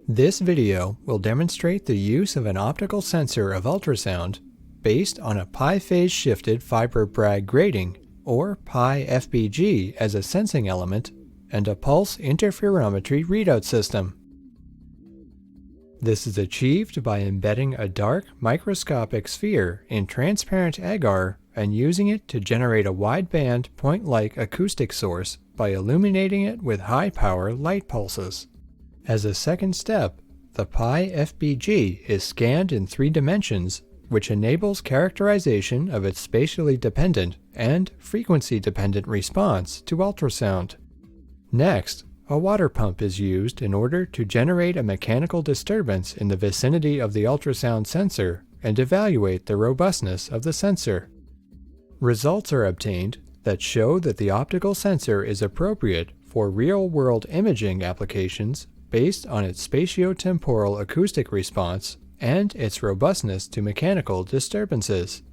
This video will demonstrate the use of an optical sensor of ultrasound based on a pi-phase shifted fiber Bragg grating, or pi-FBG, as a sensing element, and a pulse interferometry readout system. This is achieved by embedding a dark microscopic sphere in transparent agar and using it to generate a wideband point-like acoustic source by illuminating it with high-power light pulses. As a second step, the pi-FBG is scanned in 3 dimensions, which enables characterization of its spatially dependent and frequency-dependent response to ultrasound. Next, a water pump is used in order to generate a mechanical disturbance in the vicinity of the ultrasound sensor and evaluate the robustness of the sensor. Results are obtained that show that the optical sensor is appropriate for real-world imaging applications based on its spatiotemporal acoustic response and its robustness to mechanical disturbances.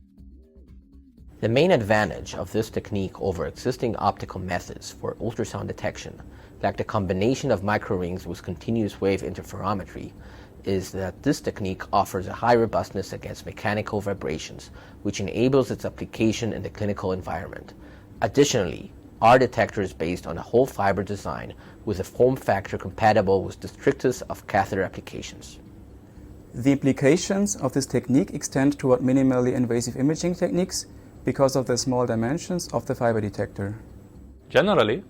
The main advantage of this technique over existing optical methods for ultrasound detection, like the combination of microrings with continuous wave interferometry, is that this technique offers a high robustness against mechanical vibrations, which enables its application in the clinical environment. Additionally, our detector is based on a whole fiber design with a form factor compatible with the strictest of catheter applications. The implications of this technique extend toward minimally invasive imaging techniques because of the small dimensions of the fiber detector. Generally,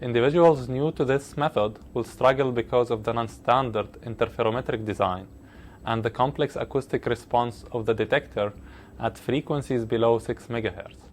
individuals new to this method will struggle because of the non-standard interferometric design and the complex acoustic response of the detector at frequencies below 6 MHz.